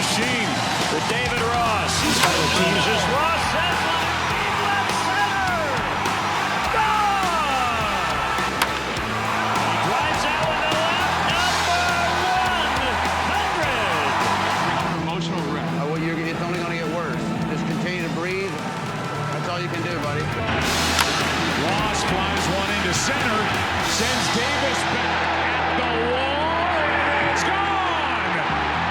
machine to David Ross. He's got the Jesus. Ross has one deep left center. Gone! He drives out with the left. Number 100. Emotional wreck. It's only going to get worse. Just continue to breathe. That's all you can do, buddy. Ross flies one into center, sends Davis back at the wall, and it's gone!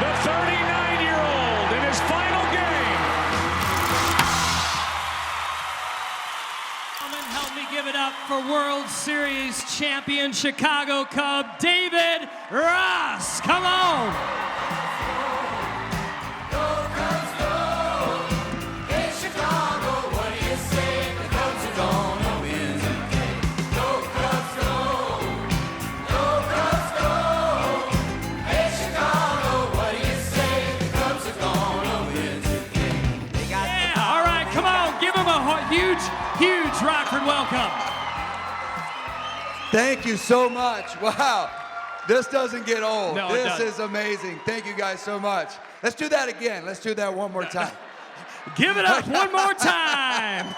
The 39-year-old in his final game. Help me give it up for World Series champion Chicago Cub, David Ross. Come on! Huge Rockford welcome. Thank you so much. Wow. This doesn't get old. No, this is amazing. Thank you guys so much. Let's do that again. Let's do that one more time. Give it up one more time.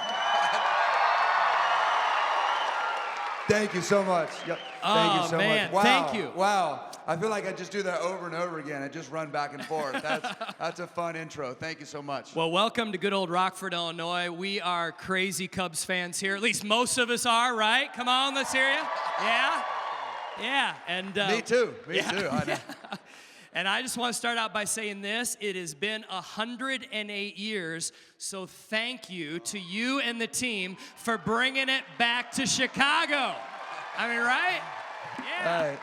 Thank you so much. Yep. Thank you so man. much. Wow. Thank you. Wow. I feel like I just do that over and over again. I just run back and forth. That's a fun intro. Thank you so much. Well, welcome to good old Rockford, Illinois. We are crazy Cubs fans here. At least most of us are, right? Come on, let's hear you. Yeah? Yeah. And Me too. Me too. I know. And I just want to start out by saying this. It has been 108 years, so thank you to you and the team for bringing it back to Chicago. I mean, right? Yeah. Right.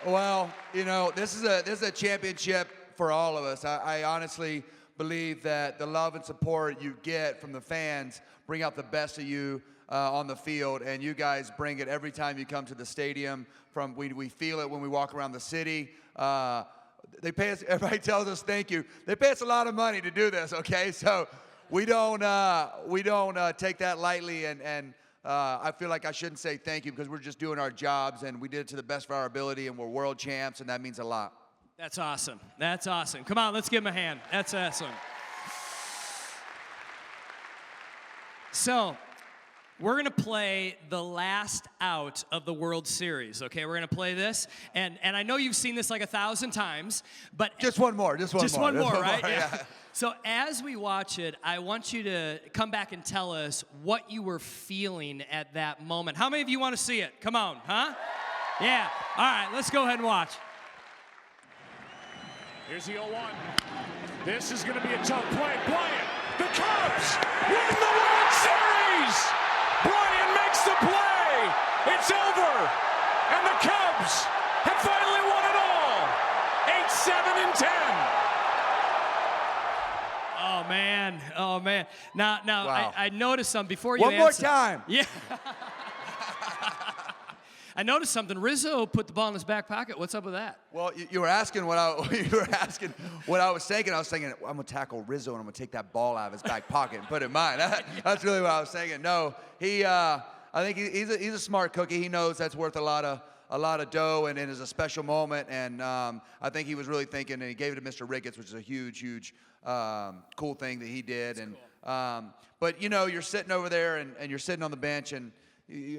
Well, you know, this is a championship for all of us. I honestly believe that the love and support you get from the fans bring out the best of you on the field, and you guys bring it every time you come to the stadium. We feel it when we walk around the city. They pay us. Everybody tells us thank you. They pay us a lot of money to do this. Okay, so we don't take that lightly, and I feel like I shouldn't say thank you because we're just doing our jobs, and we did it to the best of our ability, and we're world champs, and that means a lot. That's awesome. That's awesome. Come on, let's give him a hand. That's awesome. So, we're going to play the last out of the World Series, okay? We're going to play this, and I know you've seen this like 1,000 times, but... Just one more, just one more, right? Yeah. So as we watch it, I want you to come back and tell us what you were feeling at that moment. How many of you want to see it? Come on, huh? Yeah. All right, let's go ahead and watch. Here's the 0-1. This is going to be a tough play. Bryant, the Cubs win the World Series! Bryant makes the play! It's over! And the Cubs have finally won it all! 8-7-10. Oh, man. Oh, man. Now, wow. I noticed something before you One more time. Yeah. I noticed something. Rizzo put the ball in his back pocket. What's up with that? Well, you were asking what I was thinking. I was thinking, I'm going to tackle Rizzo, and I'm going to take that ball out of his back pocket and put it in mine. That's really what I was thinking. No, I think he's a smart cookie. He knows that's worth a lot of dough, and it is a special moment. And I think he was really thinking, and he gave it to Mr. Ricketts, which is a huge, cool thing that he did. That's cool. But, you know, you're sitting over there, and you're sitting on the bench, and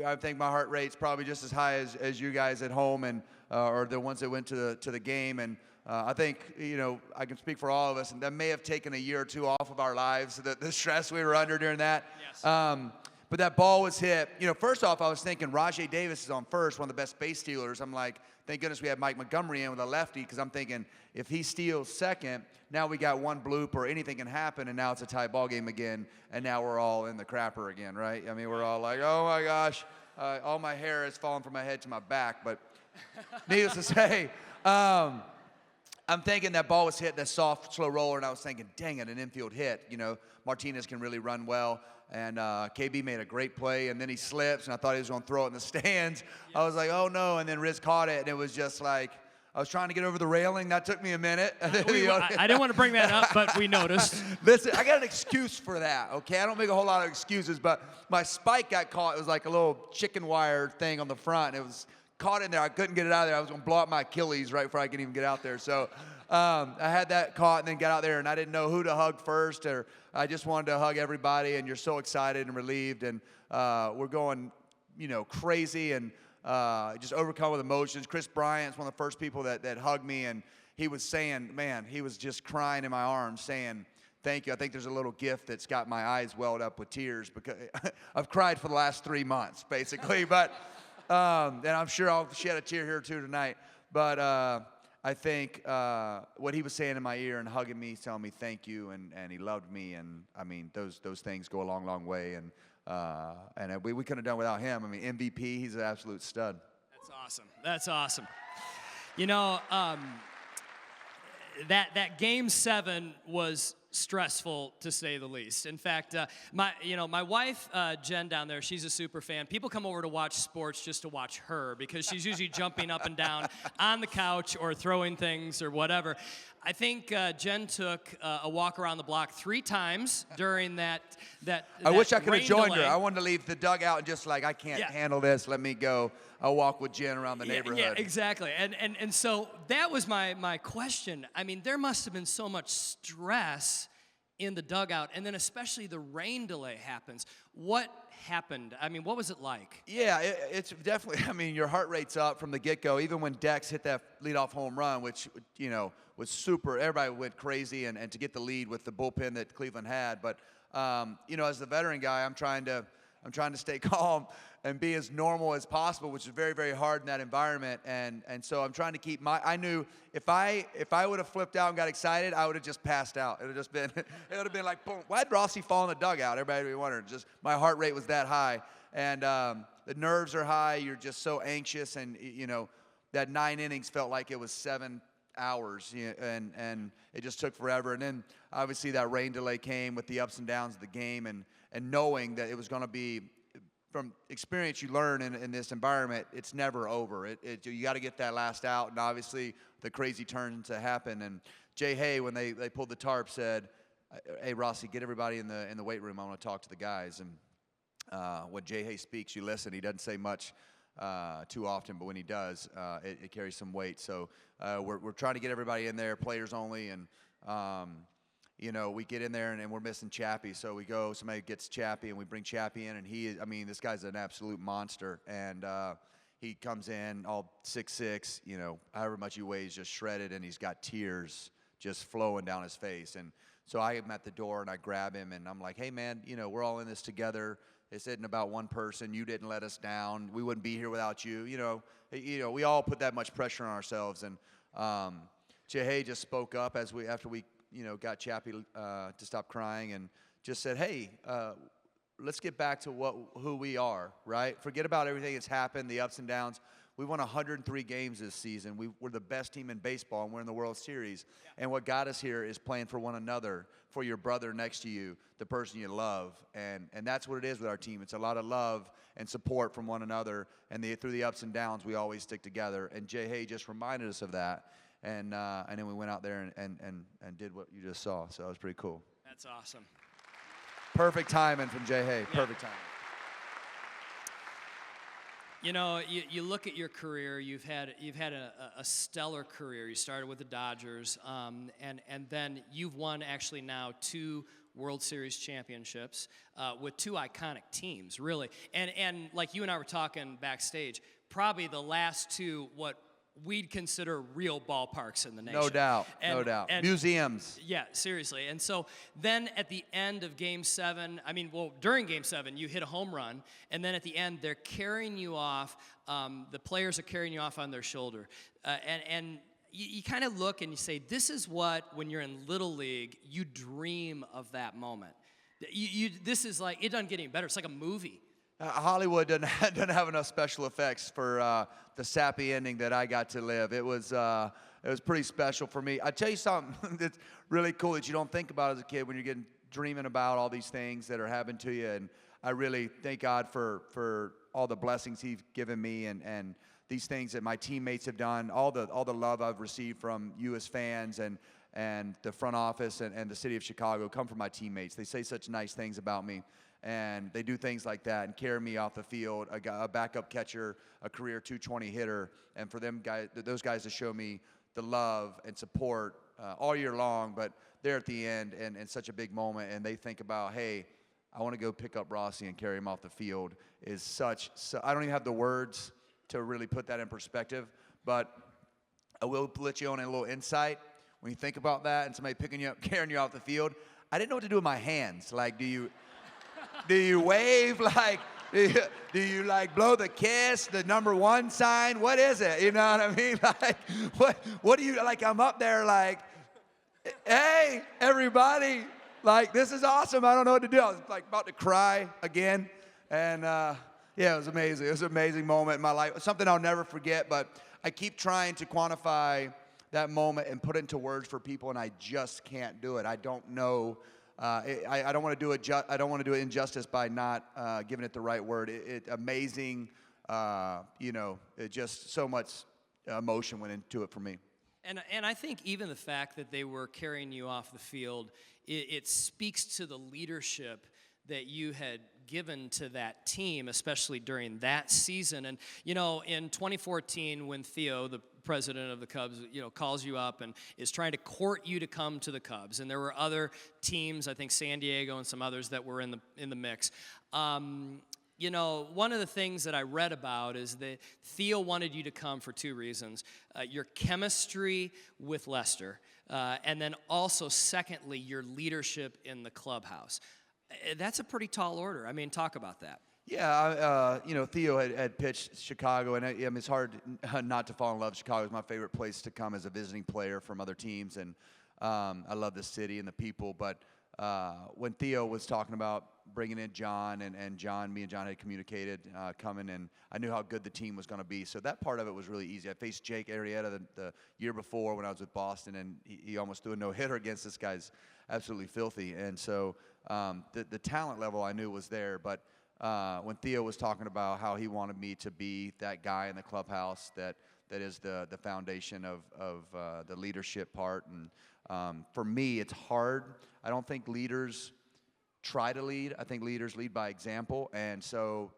I think my heart rate's probably just as high as you guys at home, and or the ones that went to the game. And I think, you know, I can speak for all of us, and that may have taken a year or two off of our lives, the stress we were under during that. Yes. But that ball was hit. You know, first off, I was thinking Rajay Davis is on first, one of the best base stealers. I'm like, thank goodness we had Mike Montgomery in with a lefty, because I'm thinking if he steals second, now we got one bloop or anything can happen, and now it's a tie ball game again, and now we're all in the crapper again, right? I mean, we're all like, oh my gosh, all my hair has fallen from my head to my back. But needless to say, I'm thinking that ball was hit, that soft, slow roller, and I was thinking, dang it, an infield hit. You know, Martinez can really run well. And KB made a great play, and then he slips, and I thought he was going to throw it in the stands. I was like, oh, no, and then Riz caught it, and it was just like, I was trying to get over the railing. That took me a minute. I didn't want to bring that up, but we noticed. Listen, I got an excuse for that, okay? I don't make a whole lot of excuses, but my spike got caught. It was like a little chicken wire thing on the front. It was caught in there. I couldn't get it out of there. I was going to blow up my Achilles right before I could even get out there. So I had that caught and then got out there, and I didn't know who to hug first, or I just wanted to hug everybody, and you're so excited and relieved, and we're going, crazy and just overcome with emotions. Chris Bryant's one of the first people that hugged me, and he was saying, man, he was just crying in my arms saying, thank you. I think there's a little gift that's got my eyes welled up with tears because I've cried for the last 3 months, basically. But and I'm sure I'll shed a tear here or two tonight. But I think what he was saying in my ear and hugging me, telling me thank you, and he loved me, and I mean those things go a long, long way. And we couldn't have done without him. I mean, MVP, he's an absolute stud. That's awesome. That's awesome. That Game 7 was stressful, to say the least. In fact, my wife, Jen, down there, she's a super fan. People come over to watch sports just to watch her because she's usually jumping up and down on the couch or throwing things or whatever. I think Jen took a walk around the block 3 times during that I wish I could have joined delay. her. I wanted to leave the dugout and just I can't handle this. Let me go. I'll walk with Jen around the neighborhood. Yeah, exactly. And so that was my question. I mean, there must have been so much stress in the dugout, and then especially the rain delay happens. What happened? I mean, what was it like? Yeah, it's definitely, I mean, your heart rate's up from the get-go. Even when Dex hit that leadoff home run, which, was super. Everybody went crazy, and to get the lead with the bullpen that Cleveland had. But, as the veteran guy, I'm trying to stay calm and be as normal as possible, which is very, very hard in that environment. And so I'm trying to keep I knew if I would have flipped out and got excited, I would have just passed out. It would have been like, boom. Why'd Rossi fall in the dugout? Everybody would be wondering. Just my heart rate was that high. And the nerves are high. You're just so anxious. And, that 9 innings felt like it was 7 hours, and it just took forever. And then obviously that rain delay came with the ups and downs of the game, and knowing that it was going to be, from experience you learn in this environment, it's never over. You got to get that last out, and obviously the crazy turns to happen. And Jay Hay, when they pulled the tarp, said, "Hey Rossi, get everybody in the weight room. I want to talk to the guys." And when Jay Hay speaks, you listen. He doesn't say much too often, but when he does, it carries some weight. So we're trying to get everybody in there, players only, and we get in there and we're missing Chappie. So we go, somebody gets Chappie, and we bring Chappie in, and this guy's an absolute monster. And he comes in all 6'6", however much he weighs, just shredded, and he's got tears just flowing down his face. And so I am at the door and I grab him and I'm like, "Hey man, we're all in this together. This isn't about one person. You didn't let us down. We wouldn't be here without you." We all put that much pressure on ourselves. And Jay just spoke up after we got Chappie to stop crying, and just said, "Hey, let's get back to who we are, right? Forget about everything that's happened, the ups and downs. We won 103 games this season. We're the best team in baseball, and we're in the World Series. Yeah. And what got us here is playing for one another, for your brother next to you, the person you love. And that's what it is with our team. It's a lot of love and support from one another. And through the ups and downs, we always stick together." And Jay Hay just reminded us of that. And then we went out there and did what you just saw. So it was pretty cool. That's awesome. Perfect timing from Jay Hay. Yeah. Perfect timing. You look at your career. You've had a stellar career. You started with the Dodgers, and then you've won actually now 2 World Series championships with 2 iconic teams, really. And like you and I were talking backstage, probably the last 2 what we'd consider real ballparks in the nation. No doubt, no doubt. Museums. Yeah, seriously. And so then at the end of Game 7, during Game 7, you hit a home run, and then at the end, they're carrying you off. The players are carrying you off on their shoulder. And you kind of look and you say, this is what, when you're in Little League, you dream of that moment. This is like, it doesn't get any better. It's like a movie. Hollywood doesn't have enough special effects for the sappy ending that I got to live. It was pretty special for me. I tell you something that's really cool that you don't think about as a kid when you're dreaming about all these things that are happening to you. And I really thank God for all the blessings He's given me and these things that my teammates have done. All the love I've received from you as fans and the front office and the city of Chicago come from my teammates. They say such nice things about me. And they do things like that and carry me off the field, a backup catcher, a career 220 hitter, and for those guys to show me the love and support all year long, but there at the end and such a big moment, and they think about, hey, I want to go pick up Rossi and carry him off the field is so I don't even have the words to really put that in perspective, but I will let you on a little insight. When you think about that and somebody picking you up, carrying you off the field, I didn't know what to do with my hands. Like, do you wave? Like, do you like blow the kiss, the #1 sign? What is it? You know what I mean? Like, what do you, like, I'm up there like, hey, everybody, like, this is awesome. I don't know what to do. I was like about to cry again. And yeah, it was amazing. It was an amazing moment in my life. Something I'll never forget, but I keep trying to quantify that moment and put it into words for people, and I just can't do it. I don't know. I don't want to do it. I don't want to do it injustice by not giving it the right word. Amazing. You know, it just so much emotion went into it for me. And I think even the fact that they were carrying you off the field, it speaks to the leadership that you had given to that team, especially during that season. And, you know, in 2014, when Theo, the president of the Cubs, you know, calls you up and is trying to court you to come to the Cubs, and there were other teams, I think San Diego and some others that were in the mix. You know, one of the things that I read about is that Theo wanted you to come for two reasons. Your chemistry with Lester, and then also, secondly, your leadership in the clubhouse. That's a pretty tall order. I mean, talk about that. Yeah, you know, Theo had pitched Chicago, and I mean, it's hard not to fall in love. Chicago is my favorite place to come as a visiting player from other teams, and I love the city and the people. But when Theo was talking about bringing in John, and John, me and John had communicated coming, and I knew how good the team was going to be. So that part of it was really easy. I faced Jake Arrieta the year before when I was with Boston, and he almost threw a no-hitter against this guy's absolutely filthy. And so the talent level I knew was there, but when Theo was talking about how he wanted me to be that guy in the clubhouse that is the foundation of the leadership part, and for me, it's hard. I don't think leaders try to lead. I think leaders lead by example, and so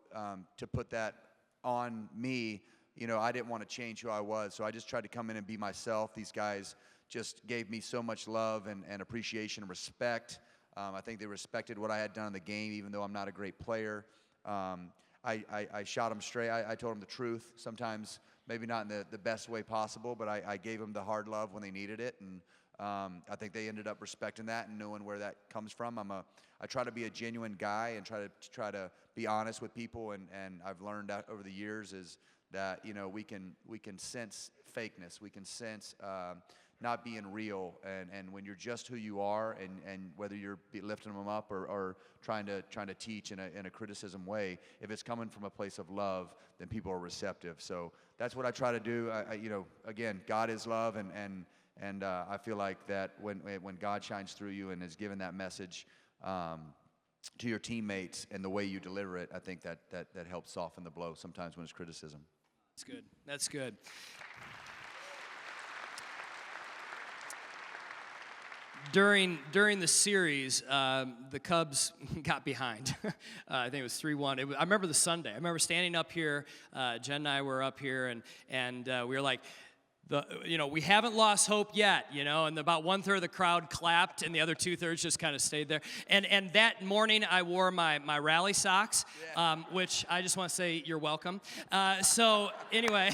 to put that on me, you know, I didn't want to change who I was, so I just tried to come in and be myself. These guys just gave me so much love and appreciation and respect. I think they respected what I had done in the game, even though I'm not a great player. I shot them straight. I told them the truth, sometimes maybe not in the best way possible, but I gave them the hard love when they needed it, and I think they ended up respecting that and knowing where that comes from. I try to be a genuine guy and try to be honest with people, and I've learned that over the years is that, you know, we can sense fakeness, we can sense not being real, and when you're just who you are, and whether you're lifting them up or trying to teach in a criticism way, if it's coming from a place of love, then people are receptive. So that's what I try to do. You know, again, God is love, and I feel like that when God shines through you and is given that message to your teammates and the way you deliver it, I think that helps soften the blow sometimes when it's criticism. That's good. That's good. During the series, the Cubs got behind. I think it was 3-1. I remember the Sunday. I remember standing up here. Jen and I were up here, and we were like, you know, we haven't lost hope yet, you know, and about 1/3 of the crowd clapped, and the other 2/3 just kind of stayed there. And that morning, I wore my rally socks, which I just want to say you're welcome. So anyway,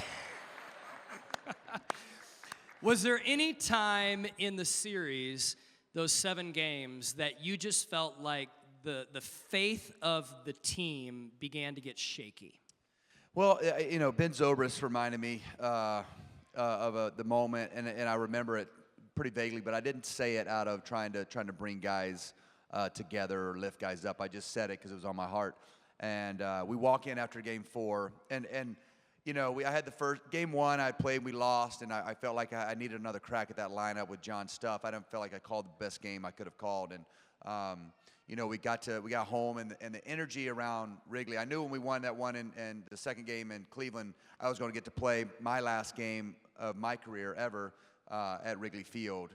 was there any time in the series, those 7 games, that you just felt like the faith of the team began to get shaky? Well, you know, Ben Zobrist reminded me of the moment, and I remember it pretty vaguely, but I didn't say it out of trying to bring guys together or lift guys up. I just said it because it was on my heart. And we walk in after Game 4, and you know, I had the first Game 1. I played, we lost, and I felt like I needed another crack at that lineup with John Stuff. I didn't feel like I called the best game I could have called, and you know, we got home, and the energy around Wrigley. I knew when we won that one and the second game in Cleveland, I was going to get to play my last game of my career ever at Wrigley Field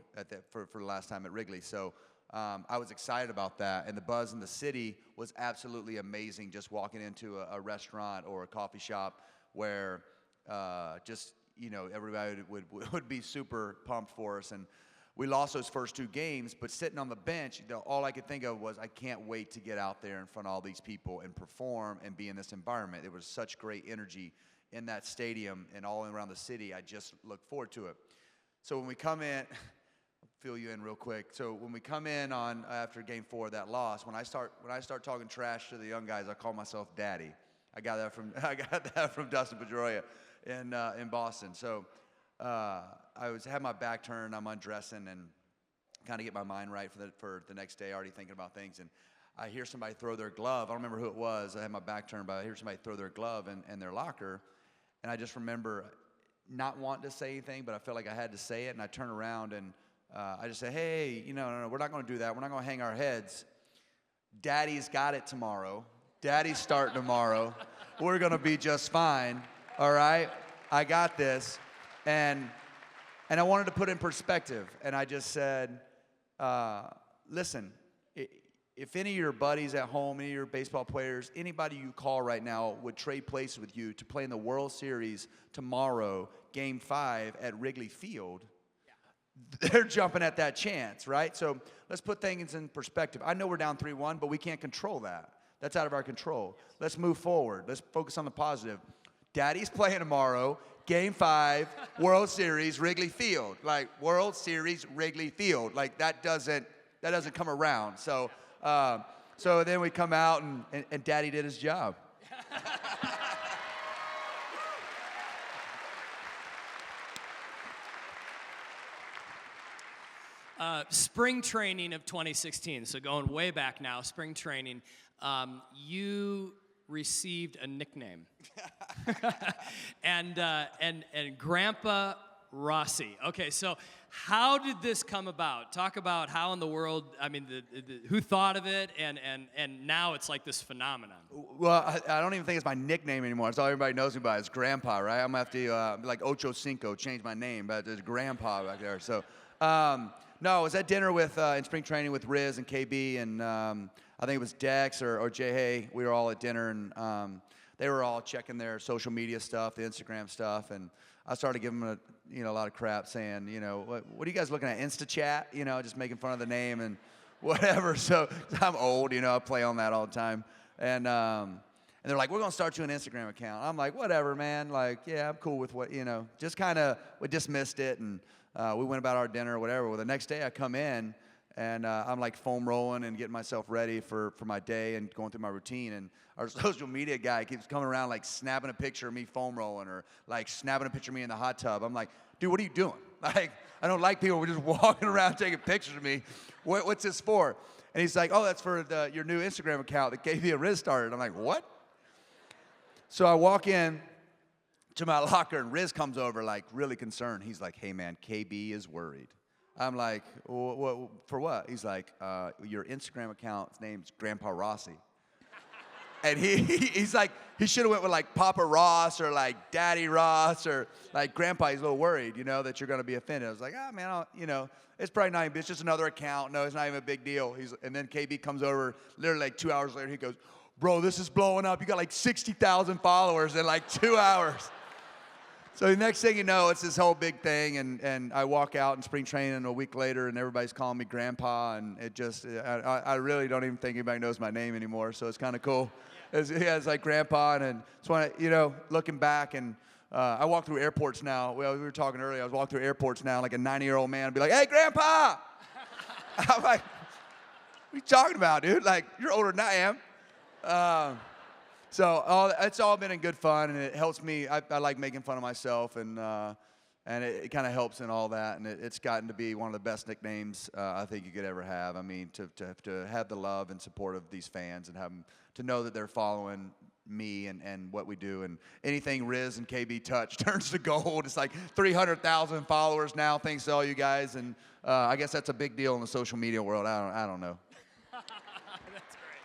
for the last time at Wrigley. So I was excited about that, and the buzz in the city was absolutely amazing. Just walking into a restaurant or a coffee shop where just, you know, everybody would be super pumped for us. And We lost those first 2 games, but sitting on the bench, all I could think of was, I can't wait to get out there in front of all these people and perform and be in this environment. There was such great energy in that stadium and all around the city. I just look forward to it. So when we come in, I'll fill you in real quick. So when we come in on after Game 4 of that loss, when I start talking trash to the young guys, I call myself Daddy. I got that from Dustin Pedroia in Boston. So had my back turned. I'm undressing and kind of get my mind right for the next day. Already thinking about things, and I hear somebody throw their glove. I don't remember who it was. I had my back turned, but I hear somebody throw their glove in their locker. And I just remember not wanting to say anything, but I felt like I had to say it. And I turn around and I just say, hey, no, we're not going to do that. We're not going to hang our heads. Daddy's got it tomorrow. Daddy's starting tomorrow. We're going to be just fine. All right? I got this. And I wanted to put in perspective. And I just said, listen, if any of your buddies at home, any of your baseball players, anybody you call right now would trade places with you to play in the World Series tomorrow, Game 5 at Wrigley Field, they're jumping at that chance, right? So let's put things in perspective. I know we're down 3-1, but we can't control that. That's out of our control. Let's move forward. Let's focus on the positive. Daddy's playing tomorrow, Game 5, World Series, Wrigley Field. Like, World Series, Wrigley Field. Like, that doesn't come around. So then we come out and Daddy did his job. Spring training of 2016, so going way back now, spring training, you received a nickname. and Grandpa Rossi. Okay, so how did this come about? Talk about how in the world, I mean, who thought of it, and now it's like this phenomenon. Well, I don't even think it's my nickname anymore. It's all everybody knows me by. It's Grandpa, right? I'm going to have to, be like Ocho Cinco, change my name, but there's Grandpa back there. So, no, I was at dinner in spring training with Riz and KB, and I think it was Dex or Jay Hay. We were all at dinner, and they were all checking their social media stuff, the Instagram stuff, and I started giving them a lot of crap, saying, what are you guys looking at, InstaChat? Just making fun of the name and whatever. So I'm old, I play on that all the time, and they're like, we're gonna start you an Instagram account. I'm like, whatever, man. Like, yeah, I'm cool with what, just kind of we dismissed it, and we went about our dinner or whatever. Well, the next day I come in, and I'm like foam rolling and getting myself ready for my day and going through my routine. And our social media guy keeps coming around like snapping a picture of me foam rolling or like snapping a picture of me in the hot tub. I'm like, dude, what are you doing? Like, I don't like people just walking around taking pictures of me. What's this for? And he's like, oh, that's for your new Instagram account that KB and Riz started. I'm like, what? So I walk in to my locker, and Riz comes over like really concerned. He's like, hey, man, KB is worried. I'm like, for what? He's like, your Instagram account's name's Grandpa Rossi. And he's like, he should have went with like Papa Ross or like Daddy Ross or like Grandpa. He's a little worried, that you're going to be offended. I was like, man, it's probably not even, it's just another account. No, it's not even a big deal. And then KB comes over literally like 2 hours later. He goes, bro, this is blowing up. You got like 60,000 followers in like 2 hours. So the next thing you know, it's this whole big thing, and I walk out in spring training a week later, and everybody's calling me Grandpa, and it just, I really don't even think anybody knows my name anymore, so it's kind of cool. It's like Grandpa, and so looking back, and I walk through airports now. We were talking earlier. I was walking through airports now, like a 90-year-old man would be like, hey, Grandpa! I'm like, what are you talking about, dude? Like, you're older than I am. So it's all been in good fun, and it helps me. I like making fun of myself, and it kind of helps in all that, and it's gotten to be one of the best nicknames I think you could ever have. I mean, to have the love and support of these fans, and have them to know that they're following me and what we do, and anything Riz and KB touch turns to gold. It's like 300,000 followers now, thanks to all you guys, and I guess that's a big deal in the social media world. I don't know. That's great.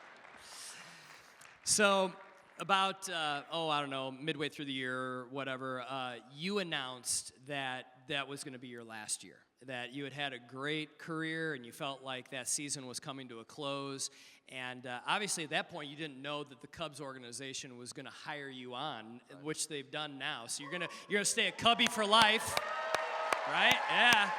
So, about, I don't know, midway through the year or whatever, you announced that was going to be your last year, that you had a great career and you felt like that season was coming to a close. And obviously at that point you didn't know that the Cubs organization was going to hire you on, which they've done now. So you're gonna stay a Cubby for life, right? Yeah.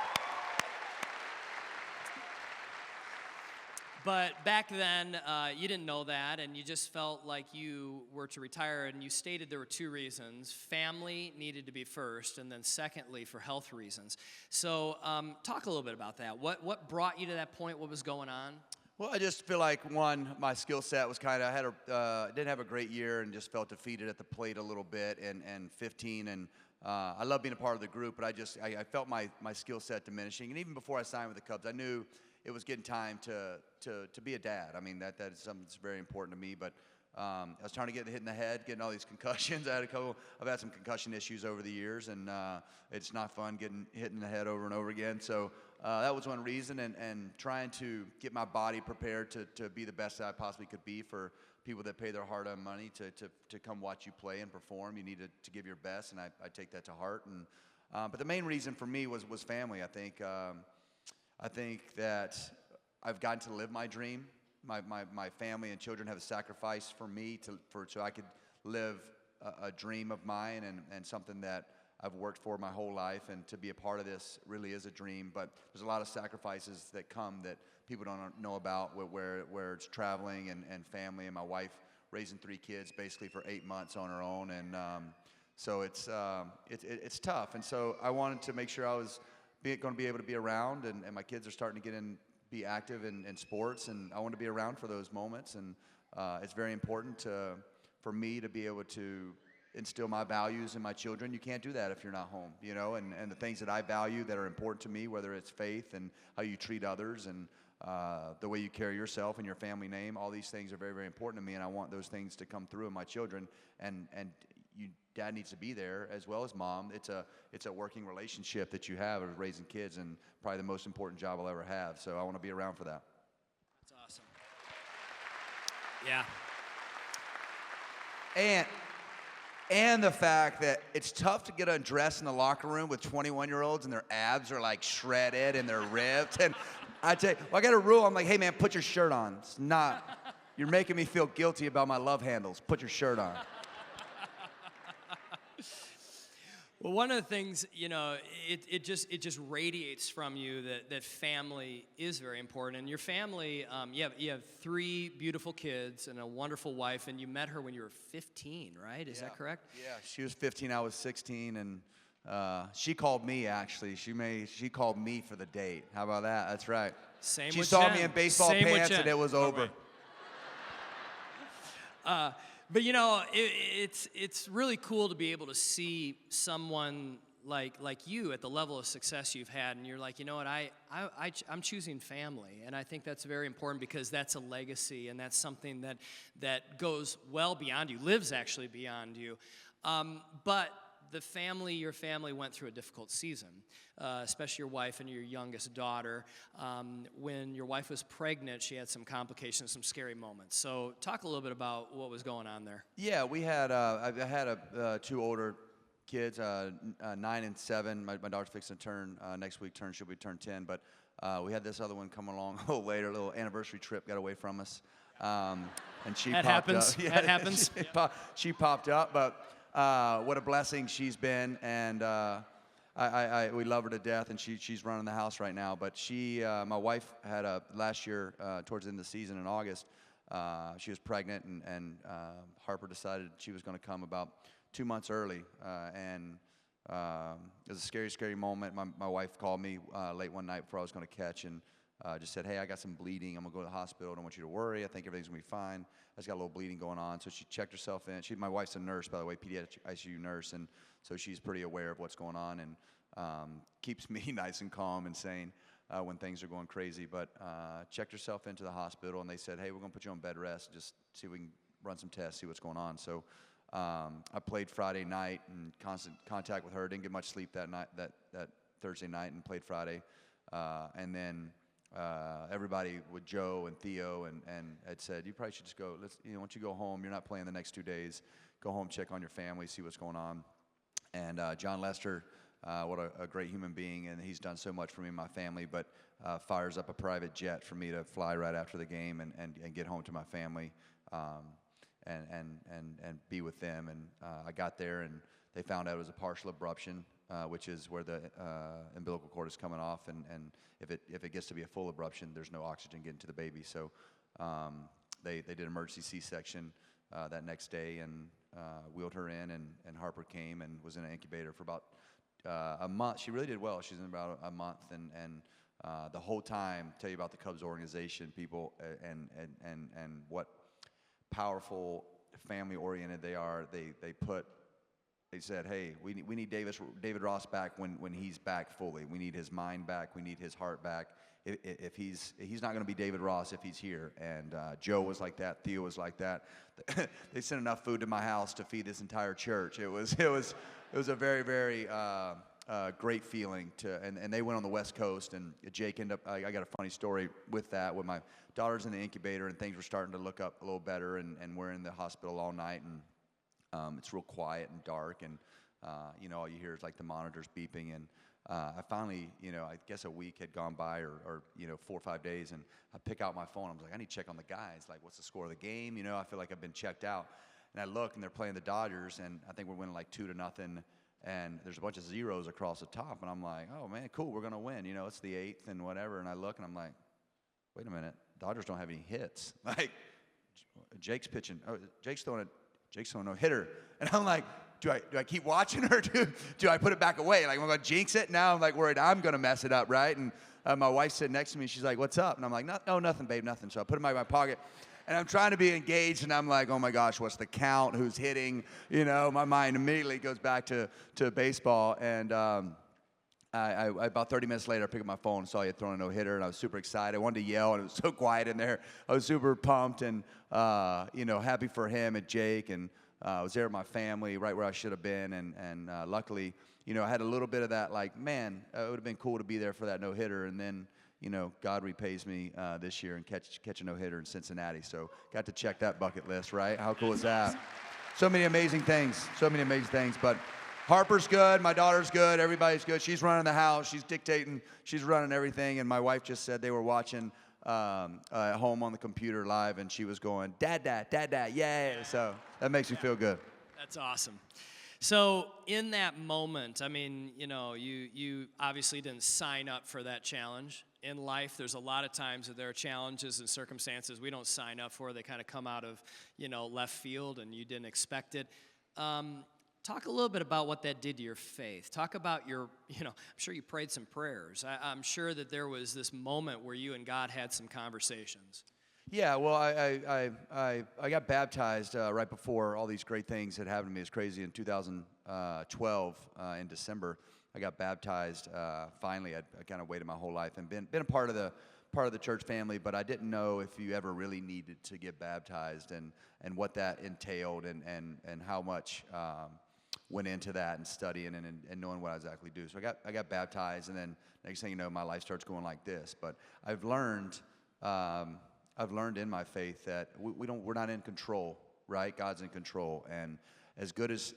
But back then, you didn't know that, and you just felt like you were to retire, and you stated there were two reasons. Family needed to be first, and then secondly, for health reasons. So talk a little bit about that. What brought you to that point? What was going on? Well, I just feel like, one, my skill set was kind of, didn't have a great year and just felt defeated at the plate a little bit, and 15, and I love being a part of the group, but I felt my skill set diminishing. And even before I signed with the Cubs, I knew it was getting time to be a dad. I mean, that is something that's very important to me, but I was trying to get hit in the head, getting all these concussions. I've had some concussion issues over the years, and it's not fun getting hit in the head over and over again. So that was one reason, and trying to get my body prepared to be the best that I possibly could be for people that pay their hard-earned money to come watch you play and perform. You need to give your best, and I take that to heart. And but the main reason for me was family. I think that I've gotten to live my dream. My family and children have sacrificed for me so I could live a dream of mine and something that I've worked for my whole life, and to be a part of this really is a dream. But there's a lot of sacrifices that come that people don't know about, where it's traveling and family, and my wife raising 3 kids basically for 8 months on her own, and so it's tough. And so I wanted to make sure I was going to be able to be around, and my kids are starting to be active in sports, and I want to be around for those moments. And it's very important for me to be able to instill my values in my children. You can't do that if you're not home, and the things that I value that are important to me, whether it's faith and how you treat others and the way you carry yourself and your family name, all these things are very, very important to me, and I want those things to come through in my children. And dad needs to be there as well as mom. It's a working relationship that you have of raising kids, and probably the most important job I'll ever have. So I want to be around for that. That's awesome. Yeah. And the fact that it's tough to get undressed in the locker room with 21-year-olds and their abs are like shredded and they're ripped. And I tell you, I got a rule. I'm like, hey man, put your shirt on. It's not, you're making me feel guilty about my love handles. Put your shirt on. Well, one of the things, it just radiates from you that family is very important. And your family, you have 3 beautiful kids and a wonderful wife, and you met her when you were 15, right? Is that correct? Yeah, she was 15, I was 16, and she called me, actually. She called me for the date. How about that? That's right. Same she with saw Jen. me in baseball Same with pants, Jen. and it was over. But it's really cool to be able to see someone like you at the level of success you've had, and you're like, you know what, I'm choosing family, and I think that's very important because that's a legacy, and that's something that goes well beyond you, lives actually beyond you. But your family went through a difficult season, especially your wife and your youngest daughter. When your wife was pregnant, she had some complications, some scary moments. So talk a little bit about what was going on there. Yeah, we had, I had 2 older kids, 9 and 7. My daughter's fixing to turn, next week she'll be turned 10. But we had this other one come along a little later, a little anniversary trip got away from us. And she that popped happens. up. Yeah, that happens. She popped up, but what a blessing she's been, and we love her to death, and she's running the house right now. But my wife had last year, towards the end of the season in August, she was pregnant, and Harper decided she was going to come about 2 months early, and it was a scary, scary moment. My wife called me late one night before I was going to catch, and just said, hey, I got some bleeding. I'm going to go to the hospital. I don't want you to worry. I think everything's going to be fine. I just got a little bleeding going on. So she checked herself in. My wife's a nurse, by the way, pediatric ICU nurse, and so she's pretty aware of what's going on, and keeps me nice and calm and sane when things are going crazy. But checked herself into the hospital, and they said, hey, we're going to put you on bed rest, just see if we can run some tests, see what's going on. So I played Friday night in constant contact with her. Didn't get much sleep that night, that Thursday night, and played Friday. And then everybody with Joe and Theo and had said, you probably should just go, once you go home, you're not playing the next 2 days, go home, check on your family, see what's going on. And John Lester, what a great human being, and he's done so much for me and my family, but fires up a private jet for me to fly right after the game and get home to my family and be with them. And I got there, and they found out it was a partial abruption which is where the umbilical cord is coming off, and if it gets to be a full abruption, there's no oxygen getting to the baby. So they did emergency C-section that next day and wheeled her in, and Harper came and was in an incubator for about a month. She really did well. She's in about a month, and the whole time, tell you about the Cubs organization, people, and what powerful, family-oriented they are. They said, hey, we need David Ross back when he's back fully. We need his mind back. We need his heart back. If he's not going to be David Ross if he's here. And Joe was like that. Theo was like that. They sent enough food to my house to feed this entire church. It was a very, very great feeling and they went on the West Coast, and Jake ended up. I got a funny story with that. When my daughter's in the incubator and things were starting to look up a little better, and we're in the hospital all night, and it's real quiet and dark, and all you hear is like the monitors beeping, and I finally, I guess a week had gone by, or 4 or 5 days, and I pick out my phone. I was like, I need to check on the guys. Like, what's the score of the game? I feel like I've been checked out. And I look, and they're playing the Dodgers, and I think we're winning like 2-0, and there's a bunch of zeros across the top, and I'm like, oh man, cool, we're gonna win. It's the 8th and whatever. And I look, and I'm like, wait a minute, Dodgers don't have any hits. Like, Jake's pitching. Oh, Jake's throwing no hitter, and I'm like, do I keep watching, or do I put it back away? Like, I'm gonna jinx it. Now I'm like worried I'm gonna mess it up, right? And my wife's sitting next to me. She's like, what's up? And I'm like, no, nothing, babe, nothing. So I put it in my pocket, and I'm trying to be engaged, and I'm like, oh my gosh, what's the count? Who's hitting? My mind immediately goes back to baseball, and I about 30 minutes later, I picked up my phone and saw you had thrown a no-hitter, and I was super excited. I wanted to yell, and it was so quiet in there. I was super pumped and, happy for him and Jake, and I was there with my family, right where I should have been, and luckily, I had a little bit of that, like, man, it would have been cool to be there for that no-hitter, and then, God repays me this year and catch a no-hitter in Cincinnati, so got to check that bucket list, right? How cool is that? So many amazing things, but Harper's good, my daughter's good, everybody's good. She's running the house, she's dictating, she's running everything, and my wife just said they were watching at home on the computer live, and she was going, Dad, yeah. So that makes me feel good. That's awesome. So in that moment, I mean, you obviously didn't sign up for that challenge. In life, there's a lot of times that there are challenges and circumstances we don't sign up for. They kind of come out of, left field, and you didn't expect it. Talk a little bit about what that did to your faith. Talk about your, I'm sure you prayed some prayers. I'm sure that there was this moment where you and God had some conversations. Yeah, well, I got baptized right before all these great things had happened to me. It's crazy. In 2012, in December, I got baptized. Finally, I kind of waited my whole life and been a part of the church family, but I didn't know if you ever really needed to get baptized and what that entailed and how much went into that and studying and knowing what I exactly do. So I got baptized, and then next thing you know, my life starts going like this. But I've learned in my faith that we're not in control, right? God's in control, and as good as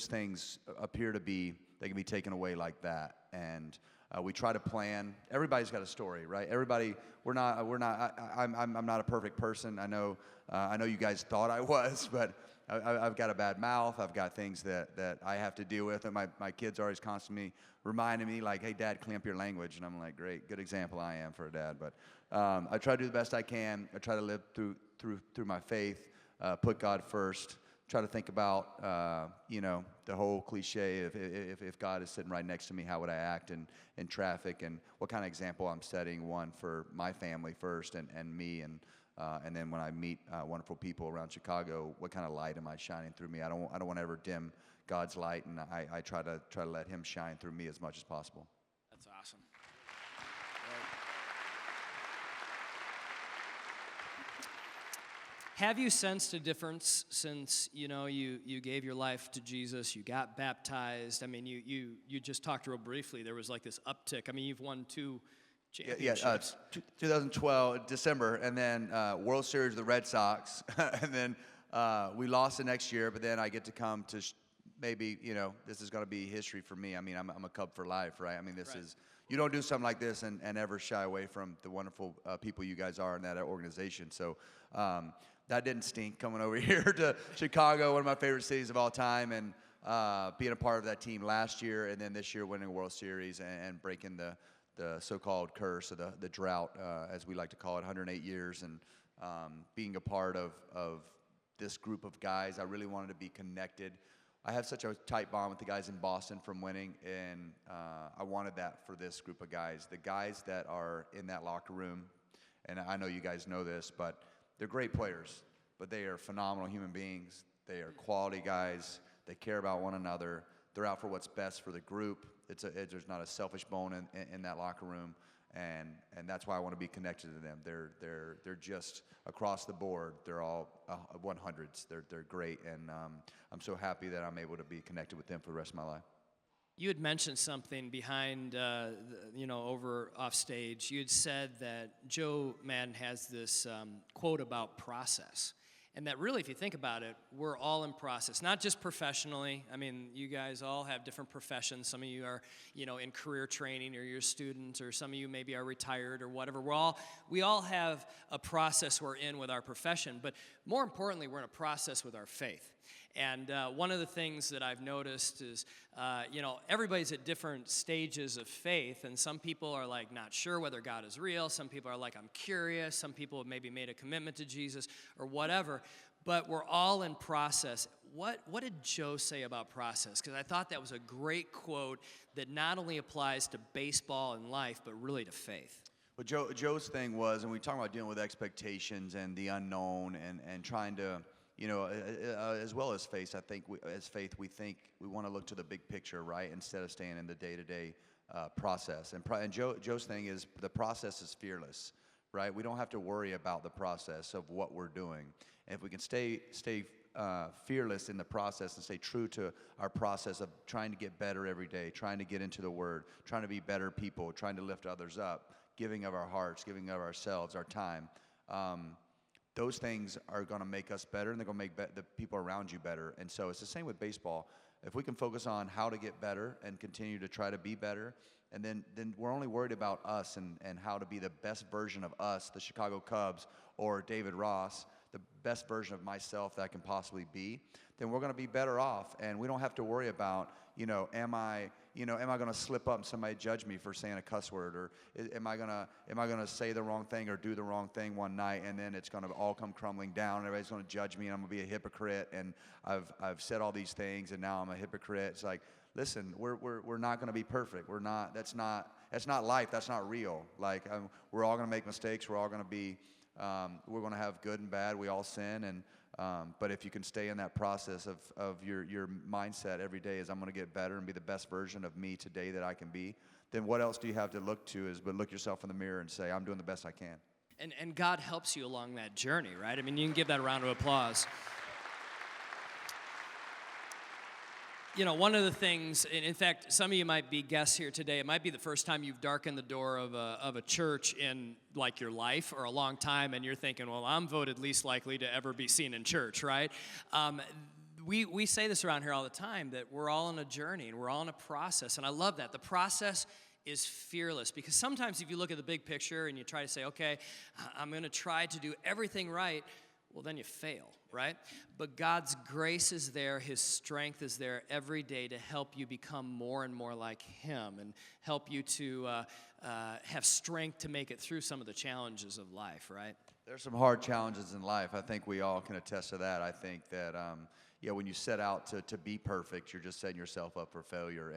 things appear to be, they can be taken away like that. And we try to plan. Everybody's got a story, right? Everybody. I'm not a perfect person. I know you guys thought I was, but I've got a bad mouth. I've got things that I have to deal with, and my kids are always constantly reminding me, like, "Hey, Dad, clean up your language." And I'm like, "Great, good example I am for a dad." But I try to do the best I can. I try to live through my faith, put God first. Try to think about the whole cliche of if God is sitting right next to me, how would I act in traffic, and what kind of example I'm setting, one for my family first and me, and then when I meet wonderful people around Chicago, what kind of light am I shining through me? I don't want to ever dim God's light, and I try to let Him shine through me as much as possible. That's awesome. Have you sensed a difference since you gave your life to Jesus, you got baptized? I mean, you just talked real briefly. There was like this uptick. I mean, you've won 2 championships. 2012 December, and then World Series of the Red Sox, and then we lost the next year. But then I get to come to maybe this is going to be history for me. I mean, I'm a Cub for life, right? I mean, this is. You don't do something like this and ever shy away from the wonderful people you guys are in that organization. So that didn't stink coming over here to Chicago, one of my favorite cities of all time. And being a part of that team last year, and then this year winning a World Series and breaking the so-called curse, or the drought, as we like to call it, 108 years, and being a part of this group of guys. I really wanted to be connected. I have such a tight bond with the guys in Boston from winning, and I wanted that for this group of guys. The guys that are in that locker room, and I know you guys know this, but they're great players, but they are phenomenal human beings. They are quality guys. They care about one another. They're out for what's best for the group. There's not a selfish bone in that locker room, and that's why I want to be connected to them. They're just across the board. They're all 100s. They're great, and I'm so happy that I'm able to be connected with them for the rest of my life. You had mentioned something behind, over off stage. You had said that Joe Madden has this quote about process. And that really, if you think about it, we're all in process, not just professionally. I mean, you guys all have different professions. Some of you are, in career training, or you're students, or some of you maybe are retired or whatever. We all have a process we're in with our profession, but more importantly, we're in a process with our faith. And one of the things that I've noticed is, everybody's at different stages of faith, and some people are like not sure whether God is real. Some people are like, I'm curious. Some people have maybe made a commitment to Jesus or whatever, but we're all in process. What did Joe say about process? Because I thought that was a great quote that not only applies to baseball and life, but really to faith. Well, Joe's thing was, and we talk about dealing with expectations and the unknown, and trying to, as well as faith, I think we think we want to look to the big picture, right, instead of staying in the day-to-day process. And Joe's thing is, the process is fearless, right? We don't have to worry about the process of what we're doing. And if we can stay fearless in the process and stay true to our process of trying to get better every day, trying to get into the Word, trying to be better people, trying to lift others up, giving of our hearts, giving of ourselves, our time, those things are going to make us better, and they're going to make the people around you better. And so it's the same with baseball. If we can focus on how to get better and continue to try to be better, and then we're only worried about us and how to be the best version of us, the Chicago Cubs, or David Ross, the best version of myself that I can possibly be, then we're going to be better off. And we don't have to worry about, am I going to slip up and somebody judge me for saying a cuss word, or am I going to say the wrong thing or do the wrong thing one night, and then it's going to all come crumbling down, and everybody's going to judge me, and I'm going to be a hypocrite, and I've said all these things, and now I'm a hypocrite. It's like, listen, we're not going to be perfect. We're not. That's not life. That's not real. Like, we're all going to make mistakes. We're all going to be. We're going to have good and bad. We all sin, and but if you can stay in that process of your mindset every day is, I'm going to get better and be the best version of me today that I can be, then what else do you have to look to but look yourself in the mirror and say, I'm doing the best I can. And God helps you along that journey, right? I mean, you can give that a round of applause. One of the things, and in fact, some of you might be guests here today. It might be the first time you've darkened the door of a church in like your life or a long time, and you're thinking, well, I'm voted least likely to ever be seen in church, right? We say this around here all the time, that we're all on a journey and we're all in a process, and I love that. The process is fearless, because sometimes if you look at the big picture and you try to say, okay, I'm going to try to do everything right, well, then you fail, right? But God's grace is there, His strength is there every day to help you become more and more like Him, and help you to have strength to make it through some of the challenges of life, right? There's some hard challenges in life. I think we all can attest to that. I think that, when you set out to be perfect, you're just setting yourself up for failure.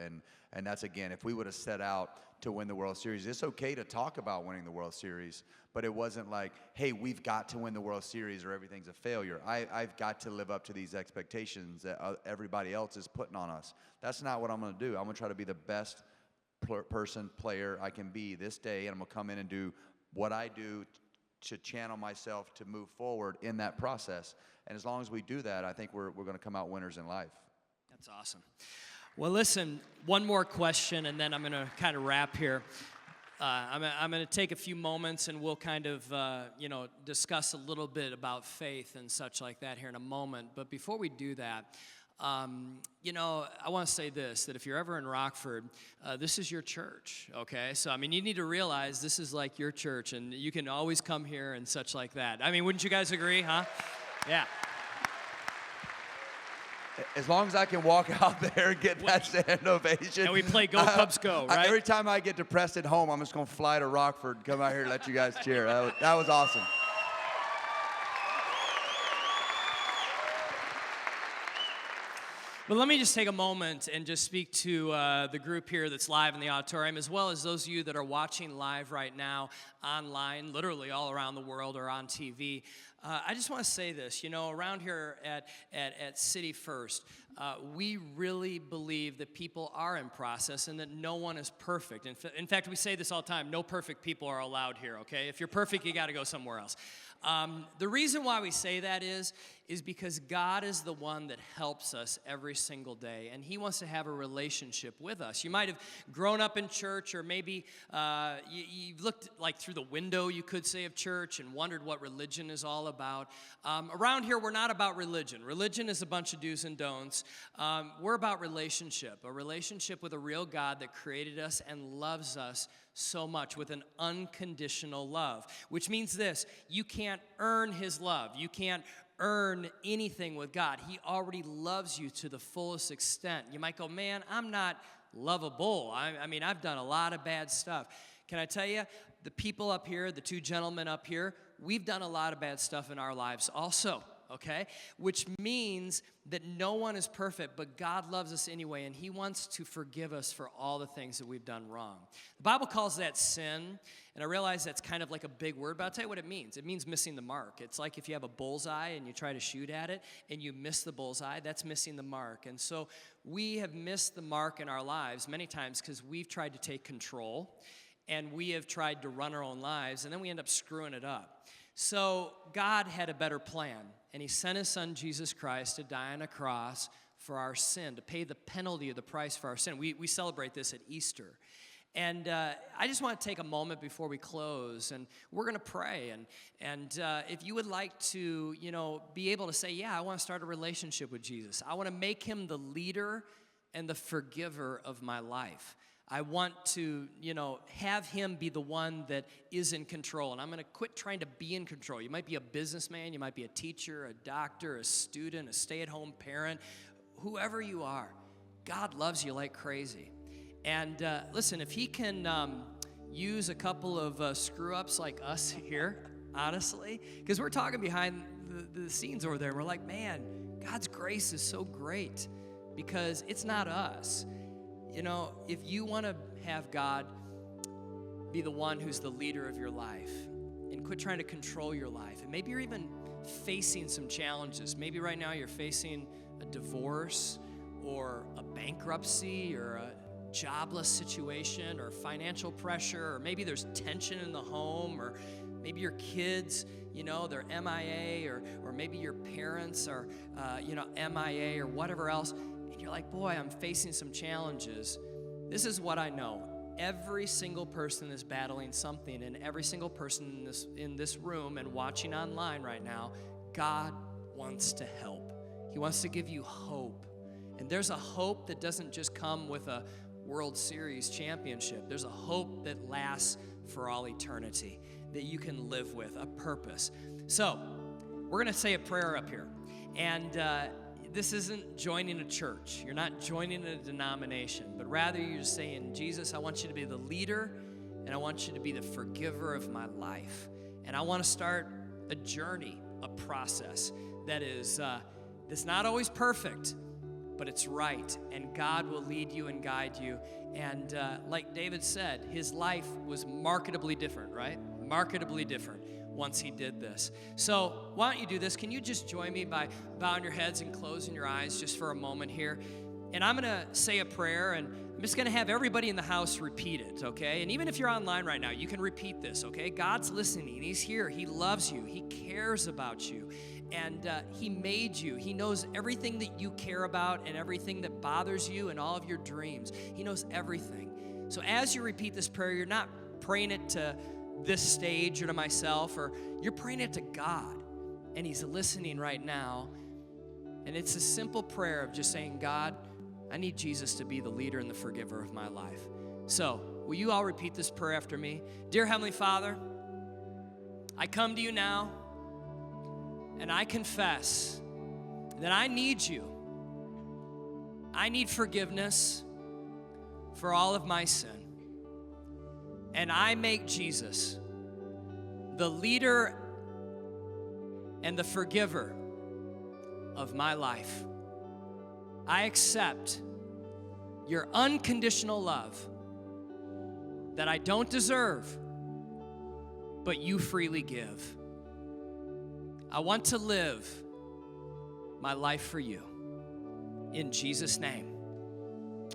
And that's, again, if we would have set out to win the World Series, it's okay to talk about winning the World Series, but it wasn't like, hey, we've got to win the World Series or everything's a failure. I've got to live up to these expectations that everybody else is putting on us. That's not what I'm going to do. I'm going to try to be the best player I can be this day, and I'm going to come in and do what I do to channel myself to move forward in that process. And as long as we do that, I think we're going to come out winners in life. That's awesome. Well, listen, one more question, and then I'm going to kind of wrap here. I'm going to take a few moments, and we'll kind of, discuss a little bit about faith and such like that here in a moment. But before we do that, I want to say this, that if you're ever in Rockford, this is your church, okay? So, I mean, you need to realize this is like your church, and you can always come here and such like that. I mean, wouldn't you guys agree, huh? Yeah. As long as I can walk out there and get that stand ovation. And we play Go Cubs Go, right? Every time I get depressed at home, I'm just going to fly to Rockford, come out here and let you guys cheer. That was awesome. But let me just take a moment and just speak to the group here that's live in the auditorium, as well as those of you that are watching live right now online, literally all around the world or on TV. I just want to say this, around here at City First, we really believe that people are in process and that no one is perfect. In fact, we say this all the time, no perfect people are allowed here, okay? If you're perfect, you got to go somewhere else. The reason why we say that is because God is the one that helps us every single day, and He wants to have a relationship with us. You might have grown up in church, or maybe you've looked like through the window, you could say, of church and wondered what religion is all about. Around here, we're not about religion. Religion is a bunch of do's and don'ts. We're about relationship, a relationship with a real God that created us and loves us so much with an unconditional love, which means this: you can't earn His love. You can't earn anything with God. He already loves you to the fullest extent. You might go, man, I'm not lovable. I mean, I've done a lot of bad stuff. Can I tell you, the people up here, the two gentlemen up here, we've done a lot of bad stuff in our lives also. Okay? Which means that no one is perfect, but God loves us anyway, and He wants to forgive us for all the things that we've done wrong. The Bible calls that sin, and I realize that's kind of like a big word, but I'll tell you what it means. It means missing the mark. It's like if you have a bullseye and you try to shoot at it, and you miss the bullseye, that's missing the mark. And so we have missed the mark in our lives many times because we've tried to take control, and we have tried to run our own lives, and then we end up screwing it up. So God had a better plan, and He sent His Son, Jesus Christ, to die on a cross for our sin, to pay the penalty of the price for our sin. We celebrate this at Easter. And I just want to take a moment before we close, and we're going to pray. And if you would like to, be able to say, yeah, I want to start a relationship with Jesus. I want to make Him the leader and the forgiver of my life. I want to, have Him be the one that is in control. And I'm going to quit trying to be in control. You might be a businessman. You might be a teacher, a doctor, a student, a stay-at-home parent. Whoever you are, God loves you like crazy. And listen, if He can use a couple of screw-ups like us here, honestly, because we're talking behind the scenes over there, and we're like, man, God's grace is so great because it's not us. If you want to have God be the one who's the leader of your life and quit trying to control your life, and maybe you're even facing some challenges. Maybe right now you're facing a divorce or a bankruptcy or a jobless situation or financial pressure, or maybe there's tension in the home, or maybe your kids, they're MIA, or maybe your parents are, MIA or whatever else. And you're like, boy, I'm facing some challenges. This is what I know. Every single person is battling something, and every single person in this room and watching online right now, God wants to help. He wants to give you hope. And there's a hope that doesn't just come with a World Series championship. There's a hope that lasts for all eternity, that you can live with, a purpose. So, we're going to say a prayer up here. And this isn't joining a church. You're not joining a denomination, but rather you're just saying, Jesus, I want you to be the leader, and I want you to be the forgiver of my life. And I want to start a journey, a process that is that's not always perfect, but it's right, and God will lead you and guide you. And like David said, his life was marketably different, right? Marketably different once he did this. So why don't you do this? Can you just join me by bowing your heads and closing your eyes just for a moment here? And I'm going to say a prayer, and I'm just going to have everybody in the house repeat it, okay? And even if you're online right now, you can repeat this, okay? God's listening. He's here. He loves you. He cares about you. And He made you. He knows everything that you care about and everything that bothers you and all of your dreams. He knows everything. So as you repeat this prayer, you're not praying it to this stage or to myself, or you're praying it to God. And He's listening right now. And it's a simple prayer of just saying, God, I need Jesus to be the leader and the forgiver of my life. So will you all repeat this prayer after me? Dear Heavenly Father, I come to you now, and I confess that I need you I need forgiveness for all of my sin. And I make Jesus the leader and the forgiver of my life. I accept your unconditional love that I don't deserve, but you freely give. I want to live my life for you. In Jesus' name,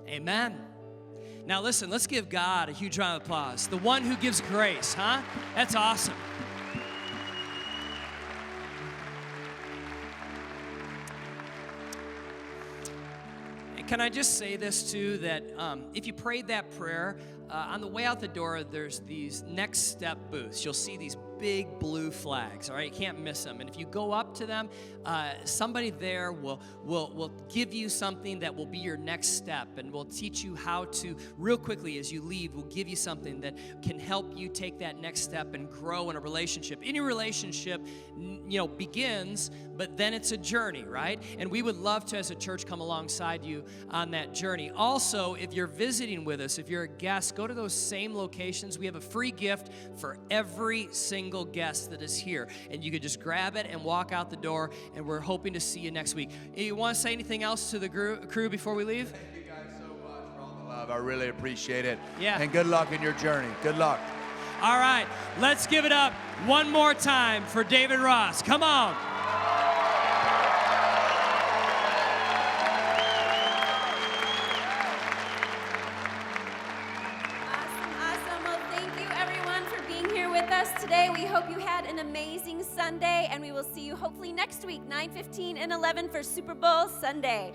amen. Now listen, let's give God a huge round of applause. The one who gives grace, huh? That's awesome. And can I just say this too, that if you prayed that prayer, on the way out the door, there's these next step booths. You'll see these big blue flags, all right? You can't miss them. And if you go up to them, somebody there will give you something that will be your next step, and will teach you how to, real quickly as you leave, will give you something that can help you take that next step and grow in a relationship. Any relationship, begins, but then it's a journey, right? And we would love to, as a church, come alongside you on that journey. Also, if you're visiting with us, if you're a guest, go to those same locations. We have a free gift for every single guest that is here, and you could just grab it and walk out the door, and we're hoping to see you next week. You want to say anything else to the crew before we leave? Thank you guys so much for all the love. I really appreciate it. Yeah. And good luck in your journey. Good luck. All right, let's give it up one more time for David Ross. Come on. Today. We hope you had an amazing Sunday, and we will see you hopefully next week, 9:15 and 11 for Super Bowl Sunday.